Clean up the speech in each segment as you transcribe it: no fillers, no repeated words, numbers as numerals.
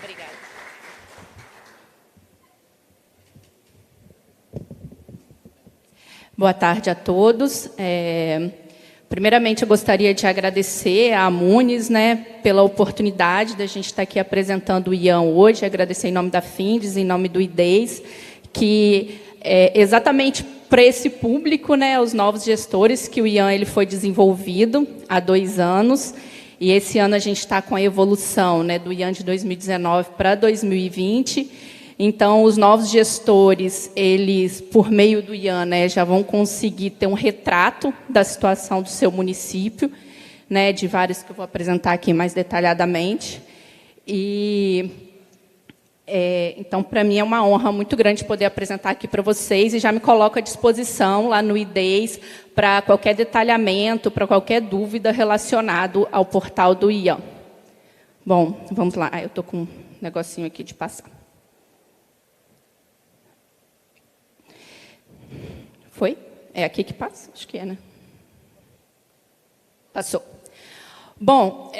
Obrigada. Boa tarde a todos. Primeiramente, eu gostaria de agradecer à Amunis, pela oportunidade da gente estar aqui apresentando o IAN hoje, agradecer em nome da FINDES, em nome do IDES, que exatamente para esse público, os novos gestores, que o IAN ele foi desenvolvido há 2 anos, e esse ano a gente está com a evolução do IAN de 2019 para 2020. Então, os novos gestores, eles, por meio do IAN, já vão conseguir ter um retrato da situação do seu município, de vários que eu vou apresentar aqui mais detalhadamente. Então, para mim, é uma honra muito grande poder apresentar aqui para vocês, e já me coloco à disposição lá no IDES para qualquer detalhamento, para qualquer dúvida relacionado ao portal do IAN. Bom, vamos lá. Eu estou com um negocinho aqui de passar. Foi? É aqui que passa? Acho que é, né? Passou. Bom,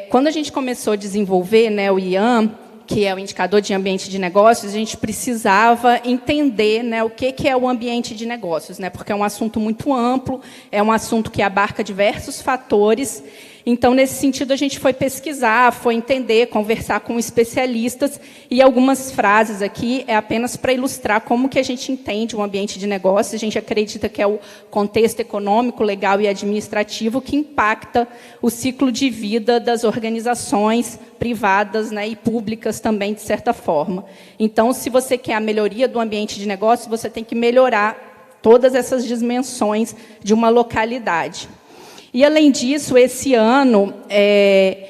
quando a gente começou a desenvolver o IAN, que é o Indicador de Ambiente de Negócios, a gente precisava entender o que é o ambiente de negócios, porque é um assunto muito amplo, é um assunto que abarca diversos fatores. Então, nesse sentido, a gente foi pesquisar, foi entender, conversar com especialistas, e algumas frases aqui é apenas para ilustrar como que a gente entende o ambiente de negócios. A gente acredita que é o contexto econômico, legal e administrativo que impacta o ciclo de vida das organizações privadas e públicas também, de certa forma. Então, se você quer a melhoria do ambiente de negócios, você tem que melhorar todas essas dimensões de uma localidade. E, além disso, esse ano,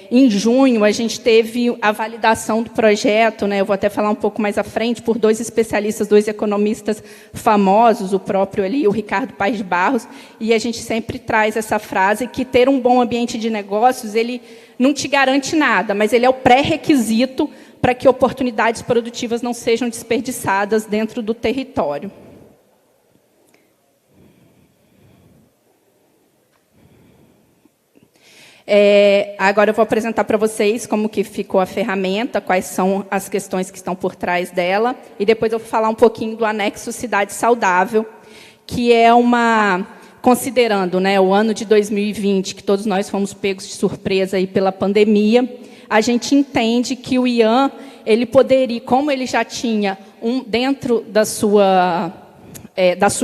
em junho, a gente teve a validação do projeto, eu vou até falar um pouco mais à frente, por 2 especialistas, 2 economistas famosos, o próprio ali, o Ricardo Paes de Barros, e a gente sempre traz essa frase que ter um bom ambiente de negócios, ele não te garante nada, mas ele é o pré-requisito para que oportunidades produtivas não sejam desperdiçadas dentro do território. Agora eu vou apresentar para vocês como que ficou a ferramenta, quais são as questões que estão por trás dela, e depois eu vou falar um pouquinho do anexo Cidade Saudável, que é considerando o ano de 2020, que todos nós fomos pegos de surpresa aí pela pandemia, a gente entende que o IAN, ele poderia, como ele já tinha dentro da sua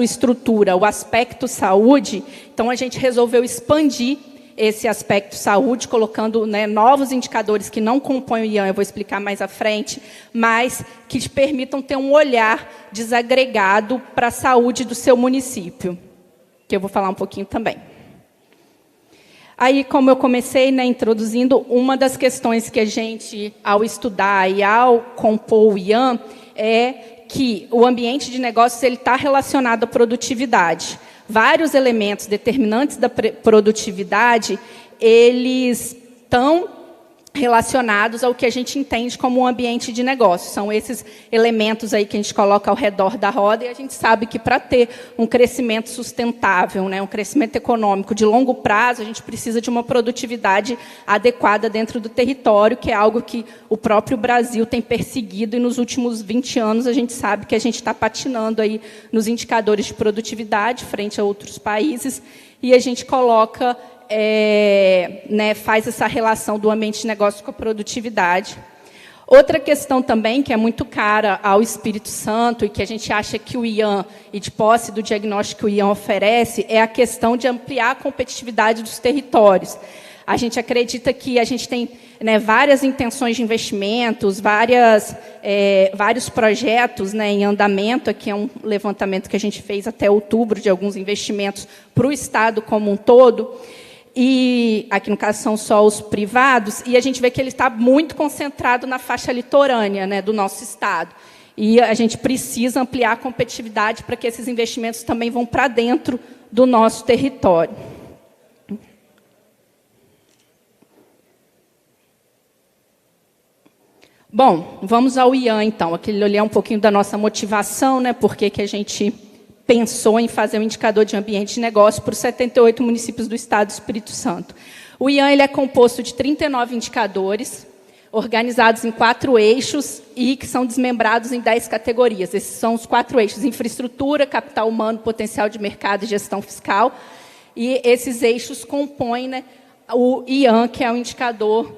estrutura o aspecto saúde, então a gente resolveu expandir esse aspecto saúde, colocando novos indicadores que não compõem o IAN, eu vou explicar mais à frente, mas que te permitam ter um olhar desagregado para a saúde do seu município, que eu vou falar um pouquinho também. Aí, como eu comecei introduzindo, uma das questões que a gente, ao estudar e ao compor o IAN, é que o ambiente de negócios está relacionado à produtividade. Vários elementos determinantes da produtividade, eles estão relacionados ao que a gente entende como um ambiente de negócio. São esses elementos aí que a gente coloca ao redor da roda, e a gente sabe que, para ter um crescimento sustentável, um crescimento econômico de longo prazo, a gente precisa de uma produtividade adequada dentro do território, que é algo que o próprio Brasil tem perseguido, e nos últimos 20 anos a gente sabe que a gente está patinando aí nos indicadores de produtividade frente a outros países, e a gente coloca faz essa relação do ambiente de negócio com a produtividade. Outra questão também, que é muito cara ao Espírito Santo, e que a gente acha que o IAN, e de posse do diagnóstico que o IAN oferece, é a questão de ampliar a competitividade dos territórios. A gente acredita que a gente tem várias intenções de investimentos, vários projetos em andamento. Aqui é um levantamento que a gente fez até outubro de alguns investimentos para o Estado como um todo. E aqui, no caso, são só os privados, e a gente vê que ele está muito concentrado na faixa litorânea do nosso Estado. E a gente precisa ampliar a competitividade para que esses investimentos também vão para dentro do nosso território. Bom, vamos ao IAN, então. Aquele ali é um pouquinho da nossa motivação, por que a gente pensou em fazer um indicador de ambiente de negócio para os 78 municípios do Estado do Espírito Santo. O IAN ele é composto de 39 indicadores, organizados em 4 eixos e que são desmembrados em 10 categorias. Esses são os 4 eixos: infraestrutura, capital humano, potencial de mercado e gestão fiscal. E esses eixos compõem, né, o IAM, que é um indicador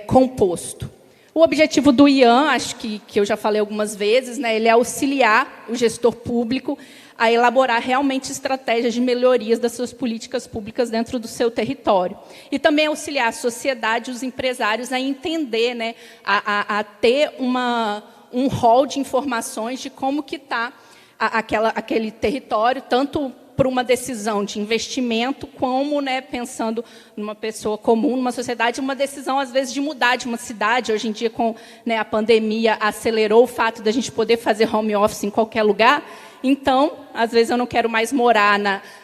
composto. O objetivo do IAM, acho que eu já falei algumas vezes, né, ele é auxiliar o gestor público a elaborar realmente estratégias de melhorias das suas políticas públicas dentro do seu território. E também auxiliar a sociedade e os empresários a entender, né, a ter um rol de informações de como que está aquele território, tanto por uma decisão de investimento, como, né, pensando numa pessoa comum, numa sociedade, uma decisão, às vezes, de mudar de uma cidade. Hoje em dia, com, né, a pandemia, acelerou o fato da gente poder fazer home office em qualquer lugar. Então, às vezes, eu não quero mais morar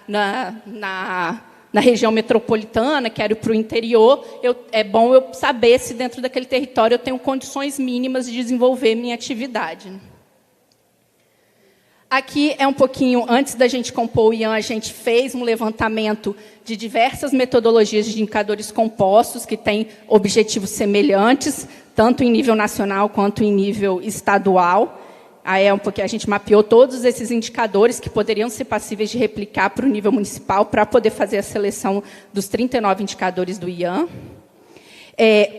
na região metropolitana, quero ir para o interior. É bom eu saber se, dentro daquele território, eu tenho condições mínimas de desenvolver minha atividade. Aqui é um pouquinho, antes da gente compor o IAM, a gente fez um levantamento de diversas metodologias de indicadores compostos que têm objetivos semelhantes, tanto em nível nacional quanto em nível estadual. Aí a gente mapeou todos esses indicadores que poderiam ser passíveis de replicar para o nível municipal, para poder fazer a seleção dos 39 indicadores do IAM.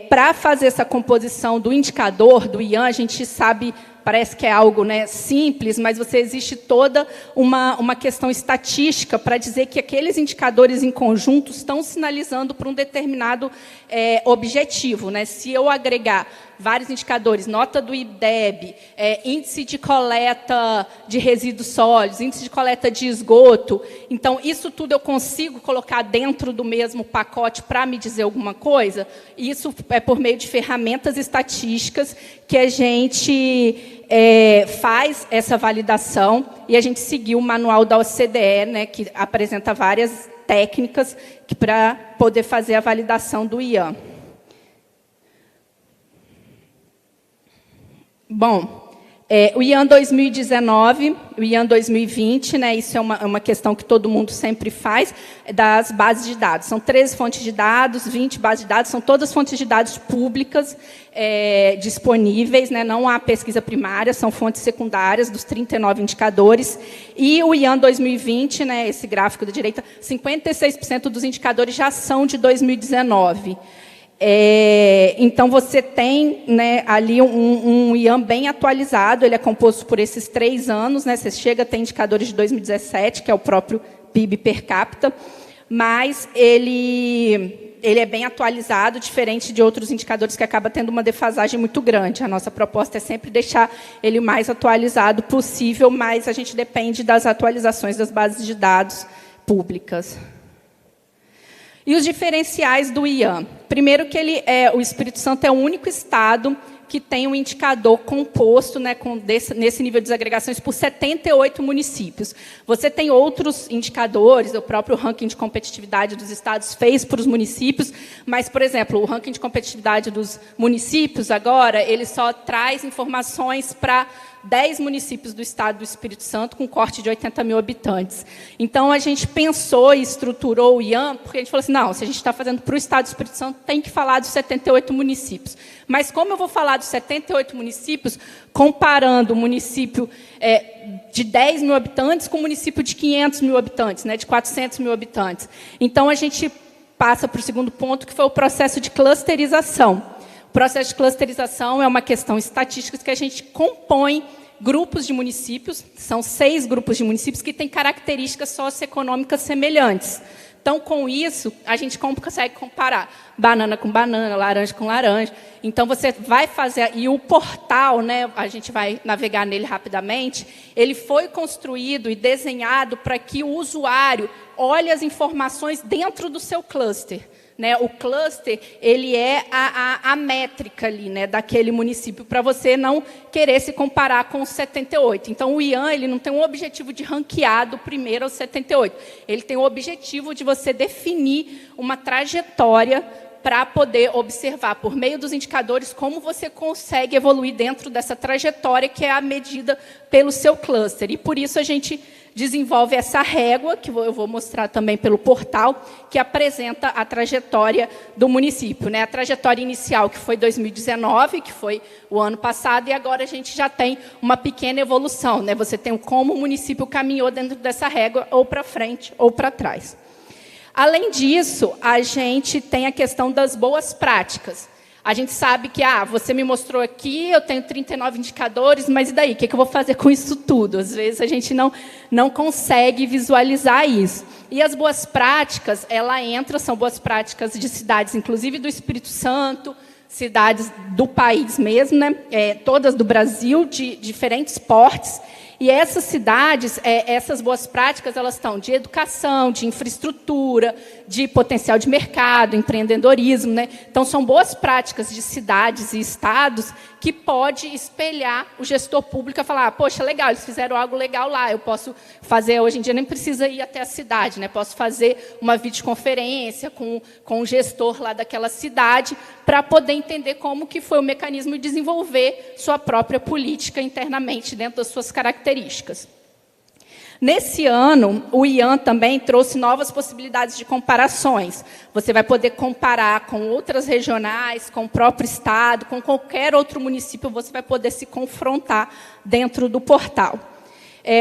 Para fazer essa composição do indicador do IAM, a gente sabe, parece que é algo, né, simples, mas existe toda uma questão estatística para dizer que aqueles indicadores em conjunto estão sinalizando para um determinado objetivo, né? Se eu agregar vários indicadores, nota do IDEB, índice de coleta de resíduos sólidos, índice de coleta de esgoto, então, isso tudo eu consigo colocar dentro do mesmo pacote para me dizer alguma coisa? Isso é por meio de ferramentas estatísticas que a gente faz essa validação, e a gente seguiu o manual da OCDE, né, que apresenta várias técnicas para poder fazer a validação do IAM. Bom, o IAM 2019, o IAM 2020, né, isso é uma questão que todo mundo sempre faz, das bases de dados. São 13 fontes de dados, 20 bases de dados, são todas fontes de dados públicas disponíveis, né, não há pesquisa primária, são fontes secundárias dos 39 indicadores. E o IAM 2020, né, esse gráfico da direita, 56% dos indicadores já são de 2019. Então, você tem, né, ali um IAM bem atualizado, ele é composto por esses 3 anos, né, você chega a ter indicadores de 2017, que é o próprio PIB per capita, mas ele é bem atualizado, diferente de outros indicadores que acaba tendo uma defasagem muito grande. A nossa proposta é sempre deixar ele o mais atualizado possível, mas a gente depende das atualizações das bases de dados públicas. E os diferenciais do IAM? Primeiro que o Espírito Santo é o único estado que tem um indicador composto, né, nesse nível de desagregações por 78 municípios. Você tem outros indicadores, o próprio ranking de competitividade dos estados fez para os municípios, mas, por exemplo, o ranking de competitividade dos municípios, agora, ele só traz informações para 10 municípios do estado do Espírito Santo, com corte de 80 mil habitantes. Então, a gente pensou e estruturou o IAM, porque a gente falou assim, não, se a gente está fazendo para o estado do Espírito Santo, tem que falar dos 78 municípios. Mas como eu vou falar dos 78 municípios, comparando o município de 10 mil habitantes com o município de 500 mil habitantes, né, de 400 mil habitantes? Então, a gente passa para o segundo ponto, que foi o processo de clusterização. O processo de clusterização é uma questão estatística que a gente compõe grupos de municípios, são 6 grupos de municípios que têm características socioeconômicas semelhantes. Então, com isso, a gente consegue comparar banana com banana, laranja com laranja. Então, você vai fazer... E o portal, né, a gente vai navegar nele rapidamente, ele foi construído e desenhado para que o usuário olhe as informações dentro do seu cluster. Né, o cluster, ele é a métrica ali, né, daquele município, para você não querer se comparar com os 78. Então, o IAM ele não tem um objetivo de ranquear do primeiro aos 78. Ele tem o objetivo de você definir uma trajetória para poder observar, por meio dos indicadores, como você consegue evoluir dentro dessa trajetória que é a medida pelo seu cluster. E, por isso, a gente desenvolve essa régua, que eu vou mostrar também pelo portal, que apresenta a trajetória do município, né? A trajetória inicial, que foi 2019, que foi o ano passado, e agora a gente já tem uma pequena evolução, né? Você tem como o município caminhou dentro dessa régua, ou para frente ou para trás. Além disso, a gente tem a questão das boas práticas. A gente sabe que, você me mostrou aqui, eu tenho 39 indicadores, mas e daí? O que eu vou fazer com isso tudo? Às vezes a gente não consegue visualizar isso. E as boas práticas, são boas práticas de cidades, inclusive do Espírito Santo, cidades do país mesmo, né? Todas do Brasil, de diferentes portes. E essas cidades, essas boas práticas, elas estão de educação, de infraestrutura, de potencial de mercado, empreendedorismo, né? Então, são boas práticas de cidades e estados que pode espelhar o gestor público e falar, poxa, legal, eles fizeram algo legal lá, eu posso fazer, hoje em dia nem precisa ir até a cidade, né? Posso fazer uma videoconferência com o gestor lá daquela cidade para poder entender como que foi o mecanismo de desenvolver sua própria política internamente dentro das suas características. Nesse ano, o IAN também trouxe novas possibilidades de comparações. Você vai poder comparar com outras regionais, com o próprio estado, com qualquer outro município, você vai poder se confrontar dentro do portal.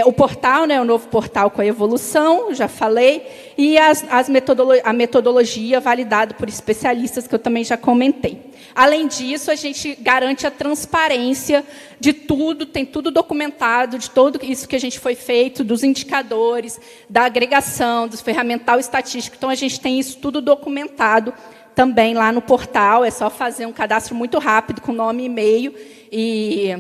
O portal, né, o novo portal com a evolução, já falei, e a metodologia validada por especialistas, que eu também já comentei. Além disso, a gente garante a transparência de tudo, tem tudo documentado, de tudo isso que a gente foi feito, dos indicadores, da agregação, do ferramental estatístico. Então, a gente tem isso tudo documentado também lá no portal. É só fazer um cadastro muito rápido, com nome e e-mail, e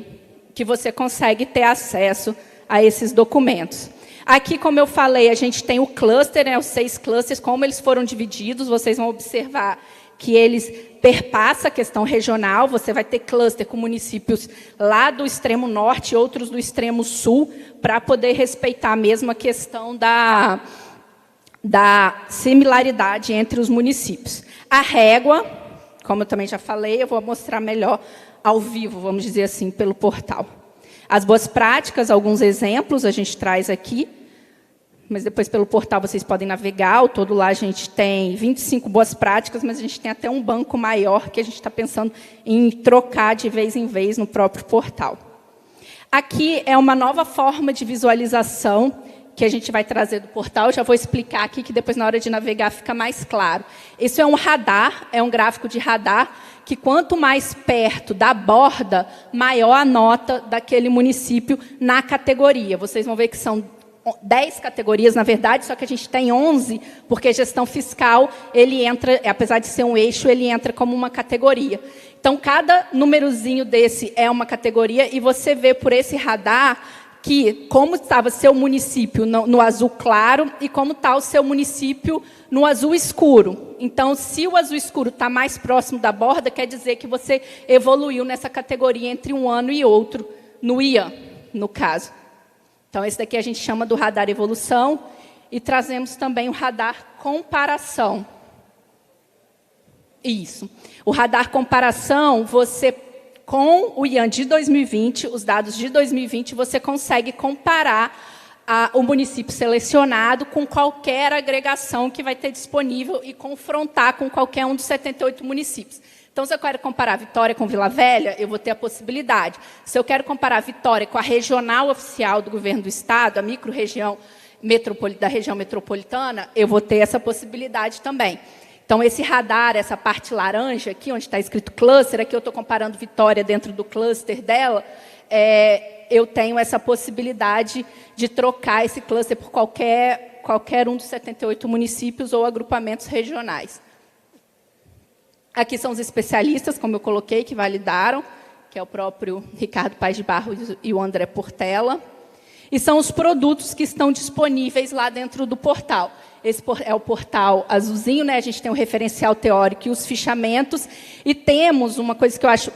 que você consegue ter acesso a esses documentos. Aqui, como eu falei, a gente tem o cluster, né, os 6 clusters, como eles foram divididos, vocês vão observar que eles perpassam a questão regional, você vai ter cluster com municípios lá do extremo norte e outros do extremo sul, para poder respeitar mesmo a questão da similaridade entre os municípios. A régua, como eu também já falei, eu vou mostrar melhor ao vivo, vamos dizer assim, pelo portal. As boas práticas, alguns exemplos a gente traz aqui, mas depois pelo portal vocês podem navegar. Ao todo lá a gente tem 25 boas práticas, mas a gente tem até um banco maior que a gente está pensando em trocar de vez em vez no próprio portal. Aqui é uma nova forma de visualização que a gente vai trazer do portal. Já vou explicar aqui, que depois na hora de navegar fica mais claro. Isso é um radar, é um gráfico de radar, que quanto mais perto da borda, maior a nota daquele município na categoria. Vocês vão ver que são 10 categorias, na verdade, só que a gente tem 11, porque gestão fiscal, ele entra, apesar de ser um eixo, ele entra como uma categoria. Então, cada númerozinho desse é uma categoria, e você vê por esse radar que como estava seu município no azul claro e como está o seu município no azul escuro. Então, se o azul escuro está mais próximo da borda, quer dizer que você evoluiu nessa categoria entre um ano e outro, no IAN, no caso. Então, esse daqui a gente chama do radar evolução, e trazemos também o radar comparação. Isso. O radar comparação, você, com o IAN de 2020, os dados de 2020, você consegue comparar o município selecionado com qualquer agregação que vai ter disponível e confrontar com qualquer um dos 78 municípios. Então, se eu quero comparar Vitória com Vila Velha, eu vou ter a possibilidade. Se eu quero comparar Vitória com a regional oficial do governo do estado, a micro-região da região metropolitana, eu vou ter essa possibilidade também. Então, esse radar, essa parte laranja aqui, onde está escrito cluster, aqui eu estou comparando Vitória dentro do cluster dela, eu tenho essa possibilidade de trocar esse cluster por qualquer um dos 78 municípios ou agrupamentos regionais. Aqui são os especialistas, como eu coloquei, que validaram, que é o próprio Ricardo Paes de Barros e o André Portela. E são os produtos que estão disponíveis lá dentro do portal. Esse é o portal azulzinho, né? A gente tem o referencial teórico e os fichamentos. E temos uma coisa que eu acho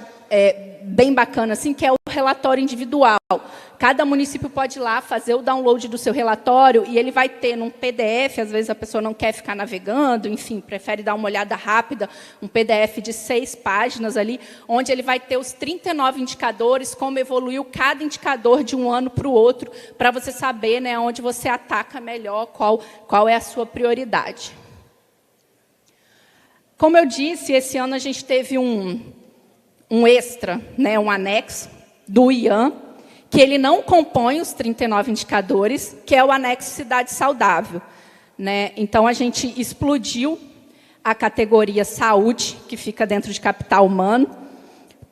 bem bacana, assim, que é o relatório individual. Cada município pode ir lá fazer o download do seu relatório e ele vai ter num PDF, às vezes a pessoa não quer ficar navegando, enfim, prefere dar uma olhada rápida, um PDF de 6 páginas ali, onde ele vai ter os 39 indicadores, como evoluiu cada indicador de um ano para o outro, para você saber, né, onde você ataca melhor, qual é a sua prioridade. Como eu disse, esse ano a gente teve um extra, né, um anexo do IAN, que ele não compõe os 39 indicadores, que é o anexo Cidade Saudável, né? Então, a gente explodiu a categoria saúde, que fica dentro de capital humano,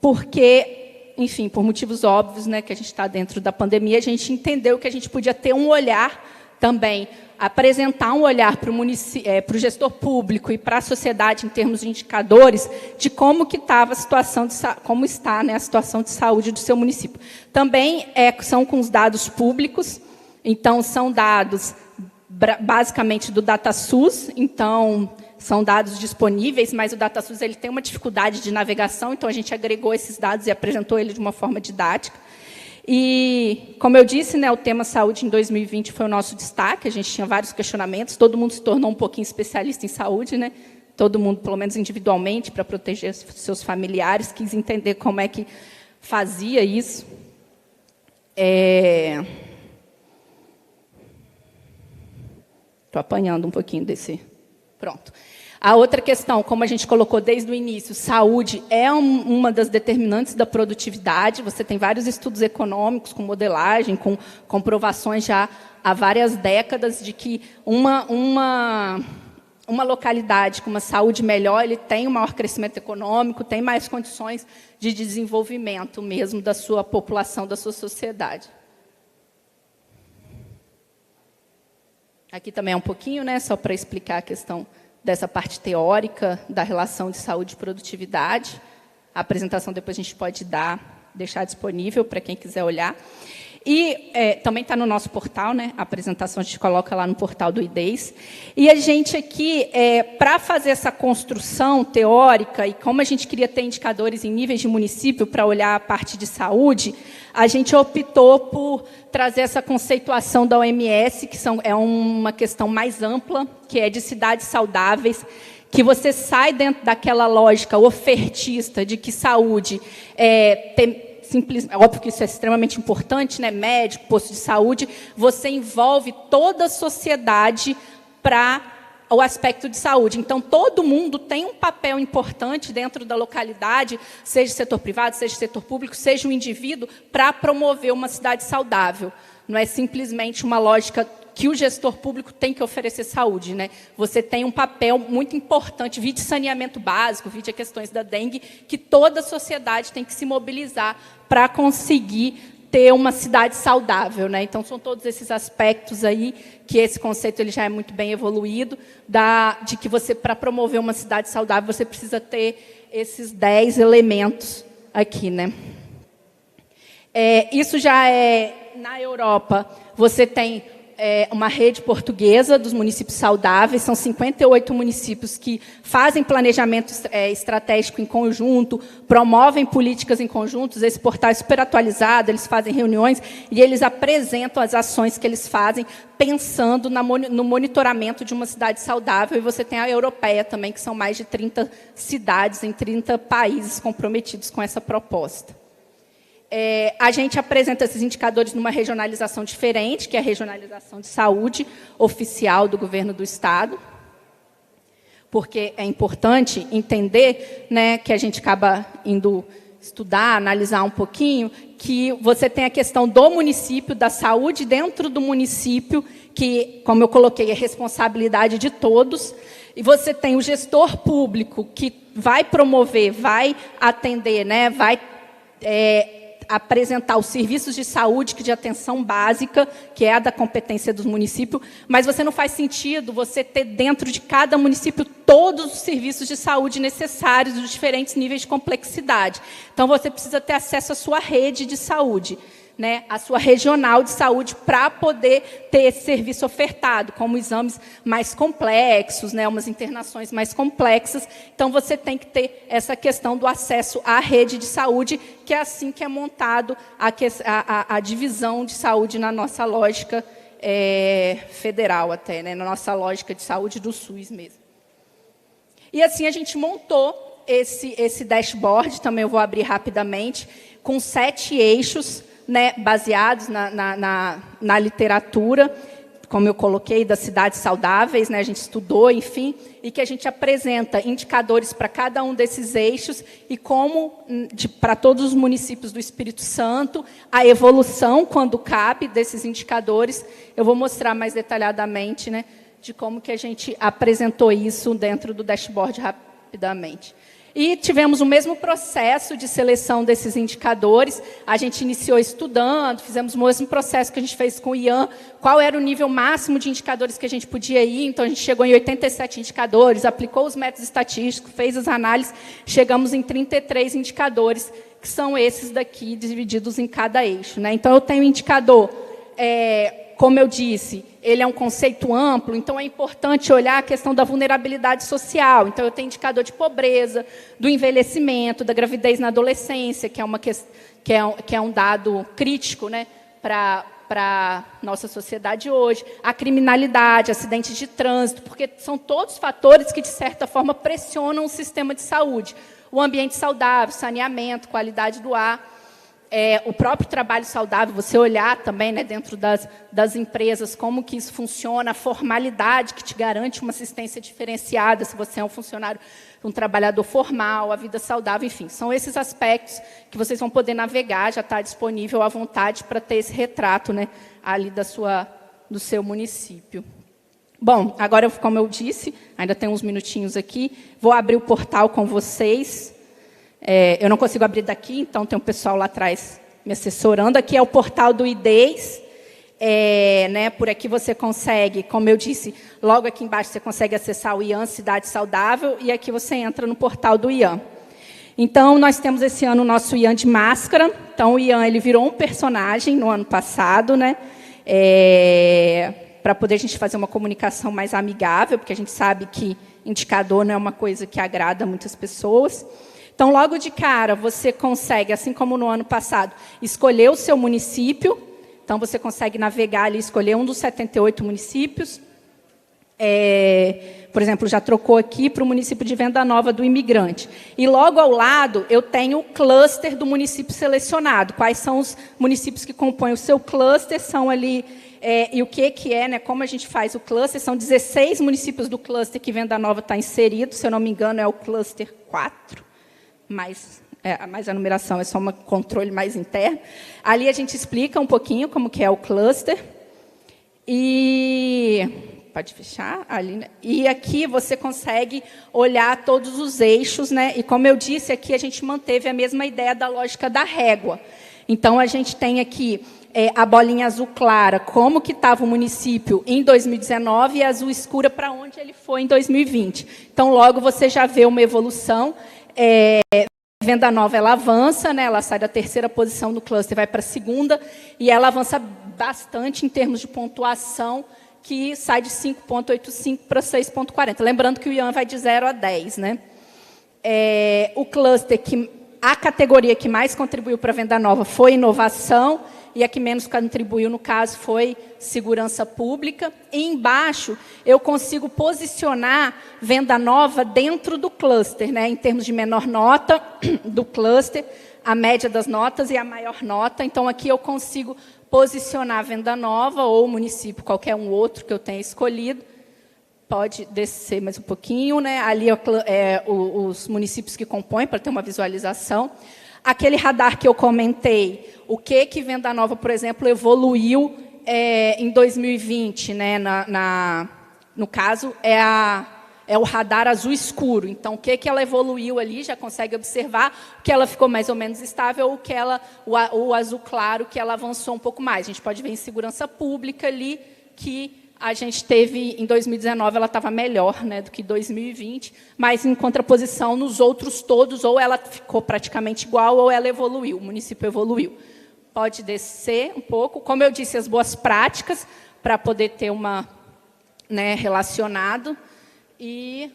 porque, enfim, por motivos óbvios, né, que a gente está dentro da pandemia, a gente entendeu que a gente podia ter um olhar também, apresentar um olhar para o gestor público e para a sociedade em termos de indicadores de como que estava a situação como está, né, a situação de saúde do seu município. Também são com os dados públicos, então são dados basicamente do DataSUS, então são dados disponíveis, mas o DataSUS ele tem uma dificuldade de navegação, então a gente agregou esses dados e apresentou ele de uma forma didática. E, como eu disse, né, o tema saúde em 2020 foi o nosso destaque, a gente tinha vários questionamentos, todo mundo se tornou um pouquinho especialista em saúde, né? Todo mundo, pelo menos individualmente, para proteger seus familiares, quis entender como é que fazia isso. Estou apanhando um pouquinho desse... Pronto. A outra questão, como a gente colocou desde o início, saúde é uma das determinantes da produtividade. Você tem vários estudos econômicos, com modelagem, com comprovações já há várias décadas de que uma localidade com uma saúde melhor, ele tem um maior crescimento econômico, tem mais condições de desenvolvimento mesmo da sua população, da sua sociedade. Aqui também é um pouquinho, né, só para explicar a questão dessa parte teórica da relação de saúde e produtividade. A apresentação depois a gente pode deixar disponível para quem quiser olhar. E também está no nosso portal, né? A apresentação a gente coloca lá no portal do IDES. E a gente aqui, para fazer essa construção teórica, e como a gente queria ter indicadores em níveis de município para olhar a parte de saúde, a gente optou por trazer essa conceituação da OMS, que é uma questão mais ampla, que é de cidades saudáveis, que você sai dentro daquela lógica ofertista de que saúde óbvio que isso é extremamente importante, né? Médico, posto de saúde, você envolve toda a sociedade para o aspecto de saúde. Então, todo mundo tem um papel importante dentro da localidade, seja setor privado, seja setor público, seja um indivíduo, para promover uma cidade saudável. Não é simplesmente uma lógica que o gestor público tem que oferecer saúde, né? Você tem um papel muito importante, vide saneamento básico, vide as questões da dengue, que toda a sociedade tem que se mobilizar para conseguir ter uma cidade saudável, né? Então, são todos esses aspectos aí, que esse conceito ele já é muito bem evoluído, de que você, para promover uma cidade saudável, você precisa ter esses 10 elementos aqui, né? Isso já na Europa, você tem uma rede portuguesa dos municípios saudáveis, são 58 municípios que fazem planejamento estratégico em conjunto, promovem políticas em conjuntos, esse portal é super atualizado, eles fazem reuniões e eles apresentam as ações que eles fazem pensando no monitoramento de uma cidade saudável, e você tem a europeia também, que são mais de 30 cidades em 30 países comprometidos com essa proposta. A gente apresenta esses indicadores numa regionalização diferente, que é a regionalização de saúde oficial do governo do Estado, porque é importante entender, né, que a gente acaba indo estudar, analisar um pouquinho, que você tem a questão do município, da saúde dentro do município, que, como eu coloquei, é responsabilidade de todos, e você tem o gestor público, que vai promover, vai atender, né, vai apresentar os serviços de saúde, de atenção básica, que é a da competência dos municípios, mas não faz sentido você ter dentro de cada município todos os serviços de saúde necessários, dos diferentes níveis de complexidade. Então, você precisa ter acesso à sua rede de saúde, né, a sua regional de saúde para poder ter esse serviço ofertado, como exames mais complexos, né, umas internações mais complexas. Então, você tem que ter essa questão do acesso à rede de saúde, que é assim que é montado a divisão de saúde na nossa lógica federal até, né, na nossa lógica de saúde do SUS mesmo. E assim a gente montou esse dashboard, também eu vou abrir rapidamente, com 7 eixos, né, baseados na literatura, como eu coloquei, das cidades saudáveis, né, a gente estudou, enfim, e que a gente apresenta indicadores para cada um desses eixos e como, para todos os municípios do Espírito Santo, a evolução, quando cabe, desses indicadores. Eu vou mostrar mais detalhadamente, né, de como que a gente apresentou isso dentro do dashboard rapidamente. E tivemos o mesmo processo de seleção desses indicadores. A gente iniciou estudando, fizemos o mesmo processo que a gente fez com o Ian, qual era o nível máximo de indicadores que a gente podia ir. Então, a gente chegou em 87 indicadores, aplicou os métodos estatísticos, fez as análises, chegamos em 33 indicadores, que são esses daqui, divididos em cada eixo, né? Então, eu tenho indicador, como eu disse, ele é um conceito amplo, então é importante olhar a questão da vulnerabilidade social. Então, eu tenho indicador de pobreza, do envelhecimento, da gravidez na adolescência, que é um dado crítico, né, para a nossa sociedade hoje. A criminalidade, acidentes de trânsito, porque são todos fatores que, de certa forma, pressionam o sistema de saúde. O ambiente saudável, saneamento, qualidade do ar. O próprio trabalho saudável, você olhar também, né, dentro das empresas, como que isso funciona, a formalidade que te garante uma assistência diferenciada, se você é um funcionário, um trabalhador formal, a vida saudável, enfim. São esses aspectos que vocês vão poder navegar, já está disponível à vontade para ter esse retrato, né, ali do seu município. Bom, agora, como eu disse, ainda tem uns minutinhos aqui, vou abrir o portal com vocês. Eu não consigo abrir daqui, então tem um pessoal lá atrás me assessorando. Aqui é o portal do IDES. Né, por aqui você consegue, como eu disse, logo aqui embaixo você consegue acessar o IAN Cidade Saudável, e aqui você entra no portal do IAN. Então, nós temos esse ano o nosso IAN de máscara. Então, o IAN ele virou um personagem no ano passado, né, para poder a gente fazer uma comunicação mais amigável, porque a gente sabe que indicador não é uma coisa que agrada muitas pessoas. Então, logo de cara, você consegue, assim como no ano passado, escolher o seu município. Então, você consegue navegar ali, escolher um dos 78 municípios. Por exemplo, já trocou aqui para o município de Venda Nova do Imigrante. E logo ao lado, eu tenho o cluster do município selecionado. Quais são os municípios que compõem o seu cluster? São ali... e o que é, né, como a gente faz o cluster? São 16 municípios do cluster que Venda Nova está inserido. Se eu não me engano, é o cluster 4. Mas a numeração é só um controle mais interno. Ali a gente explica um pouquinho como que é o cluster. E pode fechar ali, né? E aqui você consegue olhar todos os eixos, né? E como eu disse, aqui a gente manteve a mesma ideia da lógica da régua. Então a gente tem aqui a bolinha azul clara, como que estava o município em 2019, e a azul escura para onde ele foi em 2020. Então logo você já vê uma evolução. Venda Nova, ela avança, né? Ela sai da 3ª posição do cluster, vai para a 2ª, e ela avança bastante em termos de pontuação, que sai de 5,85 para 6,40. Lembrando que o IAN vai de 0 a 10. Né? O cluster, a categoria que mais contribuiu para a Venda Nova foi inovação, e a que menos contribuiu, no caso, foi segurança pública. E embaixo, eu consigo posicionar Venda Nova dentro do cluster, né, em termos de menor nota do cluster, a média das notas e a maior nota. Então, aqui eu consigo posicionar Venda Nova ou o município, qualquer um outro que eu tenha escolhido. Pode descer mais um pouquinho, né? Ali os municípios que compõem, para ter uma visualização. Aquele radar que eu comentei, o que Venda Nova, por exemplo, evoluiu em 2020, né? No caso, é o radar azul escuro. Então, o que ela evoluiu ali, já consegue observar que ela ficou mais ou menos estável, o azul claro, que ela avançou um pouco mais. A gente pode ver em segurança pública ali, que a gente teve, em 2019, ela estava melhor, né, do que 2020, mas, em contraposição, nos outros todos, ou ela ficou praticamente igual, ou ela evoluiu, o município evoluiu. Pode descer um pouco. Como eu disse, as boas práticas, para poder ter uma, né, relacionado. E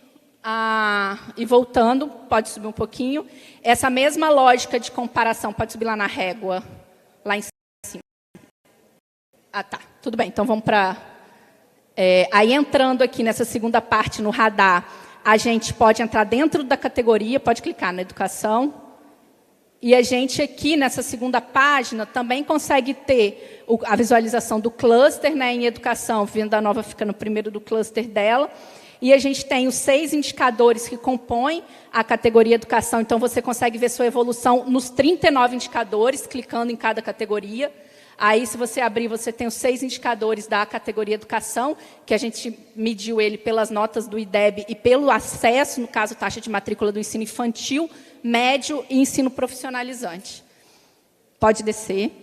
voltando, pode subir um pouquinho. Essa mesma lógica de comparação, pode subir lá na régua, lá em cima. Ah, tá. Tudo bem, então vamos para... aí, entrando aqui nessa segunda parte, no radar, a gente pode entrar dentro da categoria, pode clicar na educação. E a gente aqui, nessa segunda página, também consegue ter a visualização do cluster, né, em educação. Venda Nova fica no primeiro do cluster dela. E a gente tem os 6 indicadores que compõem a categoria educação. Então, você consegue ver sua evolução nos 39 indicadores, clicando em cada categoria. Aí, se você abrir, você tem os 6 indicadores da categoria educação, que a gente mediu ele pelas notas do IDEB e pelo acesso, no caso, taxa de matrícula do ensino infantil, médio e ensino profissionalizante. Pode descer.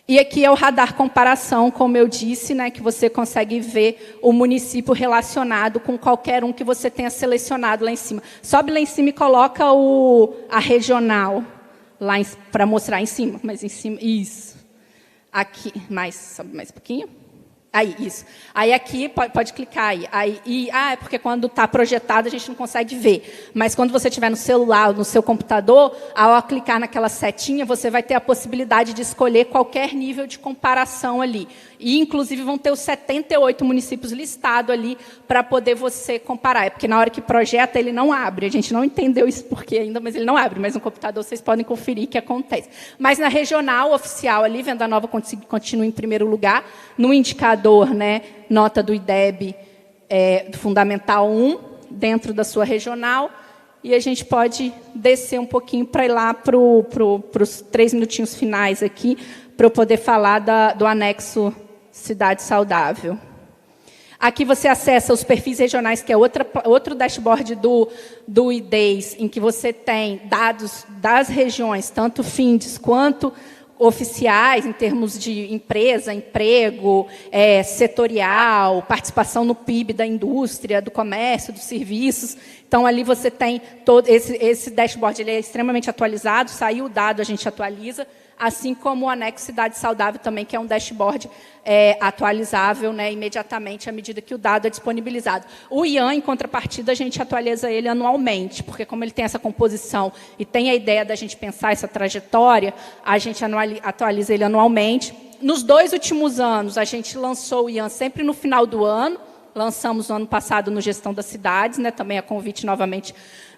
E aqui é o radar comparação, como eu disse, né, que você consegue ver o município relacionado com qualquer um que você tenha selecionado lá em cima. Sobe lá em cima e coloca a regional lá para mostrar em cima, mas em cima, isso. Aqui, sobe mais um pouquinho. Aí, isso. Aí, aqui, pode clicar aí. É porque quando está projetado, a gente não consegue ver. Mas quando você estiver no celular, no seu computador, ao clicar naquela setinha, você vai ter a possibilidade de escolher qualquer nível de comparação ali. E, inclusive, vão ter os 78 municípios listados ali para poder você comparar. É porque, na hora que projeta, ele não abre. A gente não entendeu isso porque ainda, mas ele não abre. Mas no computador, vocês podem conferir que acontece. Mas na regional oficial ali, Venda Nova continua em primeiro lugar, no indicador, né, nota do IDEB do Fundamental 1, dentro da sua regional, e a gente pode descer um pouquinho para ir lá para os 3 minutinhos finais aqui, para eu poder falar do anexo Cidade Saudável. Aqui você acessa os perfis regionais, que é outro dashboard do IDES, em que você tem dados das regiões, tanto FINDES quanto oficiais, em termos de empresa, emprego, setorial, participação no PIB da indústria, do comércio, dos serviços. Então, ali você tem todo esse dashboard, ele é extremamente atualizado, saiu o dado, a gente atualiza, assim como o anexo Cidade Saudável também, que é um dashboard atualizável, né, imediatamente à medida que o dado é disponibilizado. O IAN, em contrapartida, a gente atualiza ele anualmente, porque como ele tem essa composição e tem a ideia da gente pensar essa trajetória, a gente atualiza ele anualmente. Nos 2 últimos anos, a gente lançou o IAN sempre no final do ano, lançamos no ano passado no Gestão das Cidades, né, também a convite novamente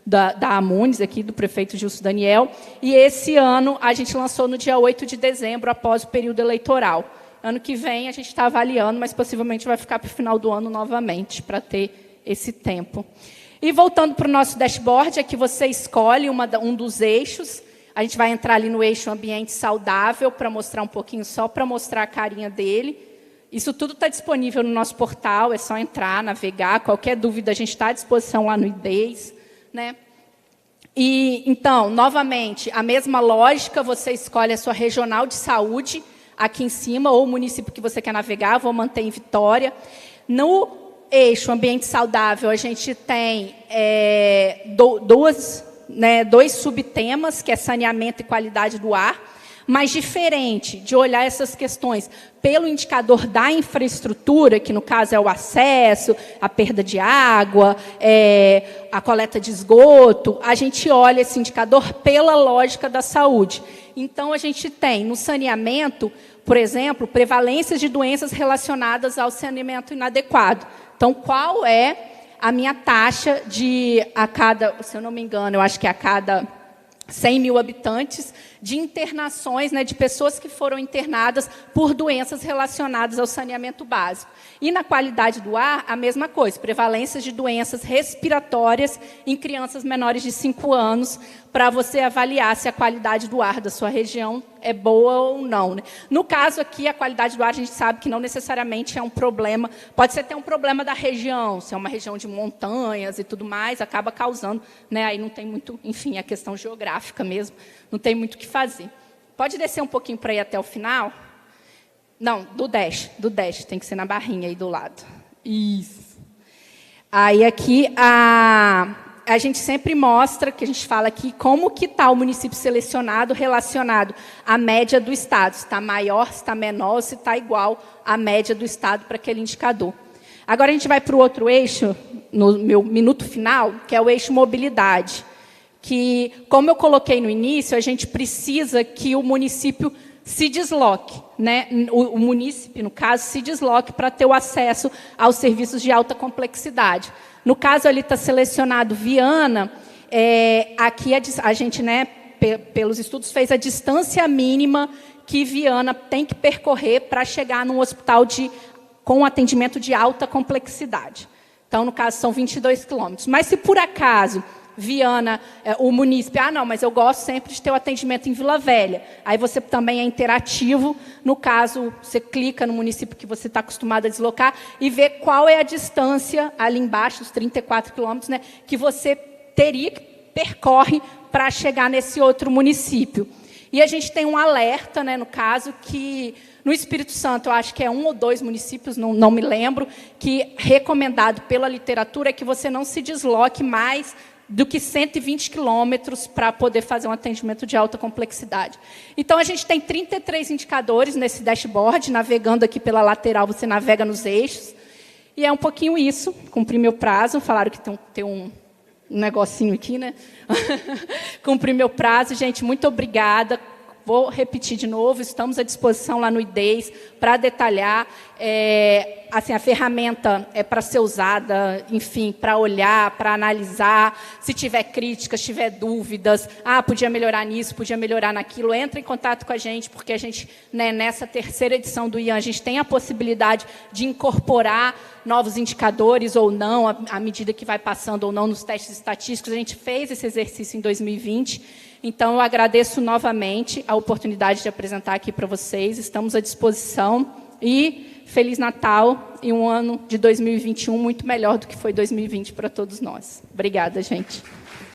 da Amunes, aqui, do prefeito Gilson Daniel, e esse ano a gente lançou no dia 8 de dezembro, após o período eleitoral. Ano que vem a gente está avaliando, mas possivelmente vai ficar para o final do ano novamente, para ter esse tempo. E voltando para o nosso dashboard, aqui você escolhe um dos eixos, a gente vai entrar ali no eixo ambiente saudável, para mostrar um pouquinho, só para mostrar a carinha dele. Isso tudo está disponível no nosso portal, é só entrar, navegar, qualquer dúvida a gente está à disposição lá no IDES. Né? E, então, novamente, a mesma lógica, você escolhe a sua regional de saúde, aqui em cima, ou o município que você quer navegar, vou manter em Vitória. No eixo ambiente saudável, a gente tem dois subtemas, que é saneamento e qualidade do ar, mas diferente de olhar essas questões pelo indicador da infraestrutura, que no caso é o acesso, a perda de água, a coleta de esgoto, a gente olha esse indicador pela lógica da saúde. Então, a gente tem no saneamento, por exemplo, prevalências de doenças relacionadas ao saneamento inadequado. Então, qual é a minha taxa se eu não me engano, eu acho que a cada 100 mil habitantes, de internações, né, de pessoas que foram internadas por doenças relacionadas ao saneamento básico. E na qualidade do ar, a mesma coisa, prevalências de doenças respiratórias em crianças menores de 5 anos, para você avaliar se a qualidade do ar da sua região é boa ou não. Né? No caso aqui, a qualidade do ar, a gente sabe que não necessariamente é um problema, pode ser até um problema da região, se é uma região de montanhas e tudo mais, acaba causando, né, aí não tem muito, enfim, a questão geográfica mesmo, não tem muito o que fazer. Pode descer um pouquinho para ir até o final? Não, do dash, tem que ser na barrinha aí do lado. Isso. Aí aqui, a gente sempre mostra, que a gente fala aqui, como que está o município selecionado relacionado à média do Estado. Se está maior, se está menor, se está igual à média do Estado para aquele indicador. Agora a gente vai para o outro eixo, no meu minuto final, que é o eixo mobilidade. Que, como eu coloquei no início, a gente precisa que o município se desloque, né? O munícipe, no caso, se desloque para ter o acesso aos serviços de alta complexidade. No caso, ali está selecionado Viana, aqui a gente, né, pelos estudos, fez a distância mínima que Viana tem que percorrer para chegar num hospital com atendimento de alta complexidade. Então, no caso, são 22 quilômetros. Mas, se por acaso Viana, o munícipe, não, mas eu gosto sempre de ter o atendimento em Vila Velha. Aí você também é interativo. No caso, você clica no município que você está acostumado a deslocar e vê qual é a distância, ali embaixo, os 34 quilômetros, né, que você teria que percorre para chegar nesse outro município. E a gente tem um alerta, né, no caso, que no Espírito Santo, eu acho que é 1 ou 2 municípios, não me lembro, que recomendado pela literatura é que você não se desloque mais do que 120 quilômetros para poder fazer um atendimento de alta complexidade. Então, a gente tem 33 indicadores nesse dashboard, navegando aqui pela lateral, você navega nos eixos, e é um pouquinho isso, cumpri meu prazo, falaram que tem um negocinho aqui, né? Cumpri meu prazo, gente, muito obrigada. Vou repetir de novo, estamos à disposição lá no IDES para detalhar. Assim, a ferramenta é para ser usada, enfim, para olhar, para analisar. Se tiver críticas, se tiver dúvidas, podia melhorar nisso, podia melhorar naquilo, entra em contato com a gente, porque a gente, né, nessa terceira edição do IAN, a gente tem a possibilidade de incorporar novos indicadores ou não, à medida que vai passando ou não nos testes estatísticos. A gente fez esse exercício em 2020. Então, eu agradeço novamente a oportunidade de apresentar aqui para vocês. Estamos à disposição. E Feliz Natal e um ano de 2021 muito melhor do que foi 2020 para todos nós. Obrigada, gente.